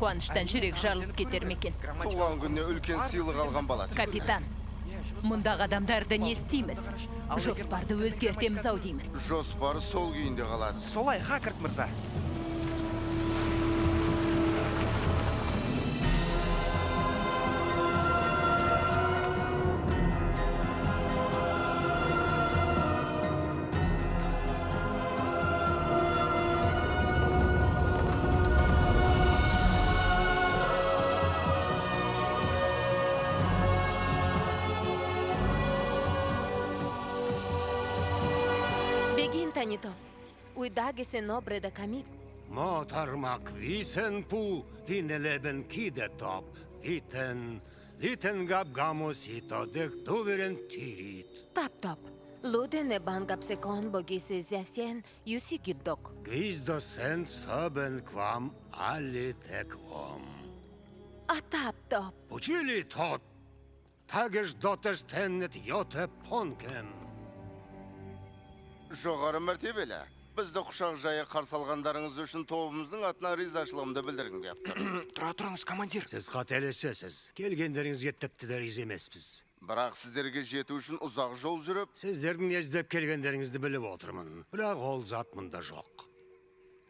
Қуаныштан жүрек жарылып кетер мекен. Туған күніне үлкен сыйлық алған баласы. Капитан, мұндағы адамдарды не істейміз? Жоспарды өзгертеміз ау деймін. Жоспар сол күйінде қалады. Солай, Хакарт мырза. Tanito, uidagese nobre de camit. Motarmak visen pu vineleben kidetop, liten gab gamos hito dek duveren tirit. Tap. Ludene bangap sekon bogise zesien yusi giddok. Gizdo sen soben kvam ali tekvom. A tap. Учили тот. Тагеш дотеш теннет йоте понкен. Жоғары мәртебелі. Бізді құшақ жайы қарсы алғандарыңыз үшін тобымыздың атына ризашылығымды білдіргім кеп тұр. Тұра тұрыңыз, командир. Сіз қателесесіз. Келгендеріңізге тіпті де риза емеспіз. Бірақ сіздерге жету үшін ұзақ жол жүріп, Сіздердің іздеп келгендеріңізді біліп отырмын. Бірақ ол зат мұнда жоқ.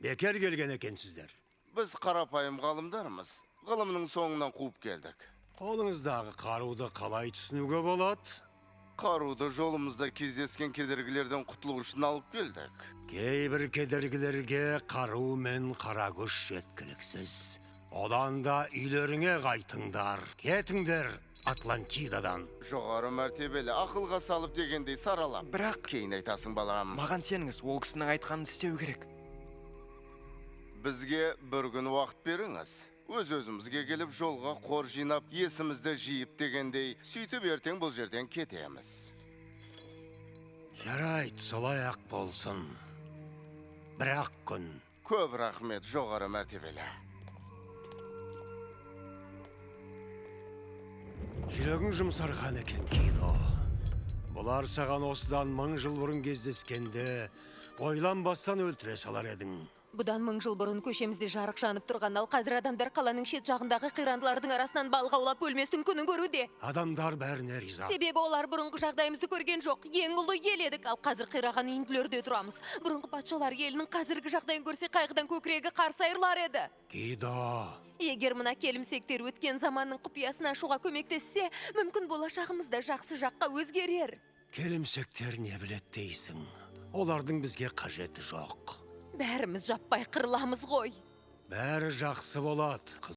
Бекер келген екенсіздер. біз қарапайым ғалымдармыз. Ғылымның соңынан қуып келдік. Қолыңыздағы қаруды қалай түсінуге болады? Қаруды жолымызда кездескен кедергілерден құтылу үшін алып келдік. Кейбір кедергілерге қару мен қара күш жеткіліксіз. Одан да үйлеріңе қайтыңдар. Кетіңдер Атлантидадан. Жоғары мәртебелі, ақылға салып дегендей саралап. Бірақ Кейін айтасың балам. маған сеніңіз, ол кісінің айтқанын істеу керек. Бізге бір күн уақыт беріңіз. Өз-өзімізге келіп жолға қор жинап, есімізді жиып дегендей, сөйтіп ертең бұл жерден кетеміз. Жарайт, солай ақ болсын. Бір-ақ күн. Көп рахмет, жоғары мәртебелі. Жүрегің жұмсарған екен, Кидо. Бұлар саған осыдан 1000 жыл бұрын кездескенде, ойланбастан өлтіре салар едің. Бұдан 1000 жыл бұрын көшемізде жарық жанып тұрған, ал қазір адамдар қаланың шет жағындағы қирандылардың арасынан балық аулап өлместің күнін көруде. Адамдар бәріне риза. Себебі олар бұрынғы жағдайымызды көрген жоқ. Ең ұлы ел едік, ал қазір қираған үйінділерде тұрамыз. Бұрынғы патшалар елінің қазіргі жағдайын көрсе, қайғыдан көкірегі қарсы айырылар еді. Кидо, Егер мына келімсектер өткен заманның құпиясын ашуға көмектессе, мүмкін болашағымыз да жақсы жаққа өзгерер. келімсектер не білет дейсің? Олардың бізге қажеті жоқ. Бәріміз жаппай қырыламыз ғой. Бәрі жақсы болады.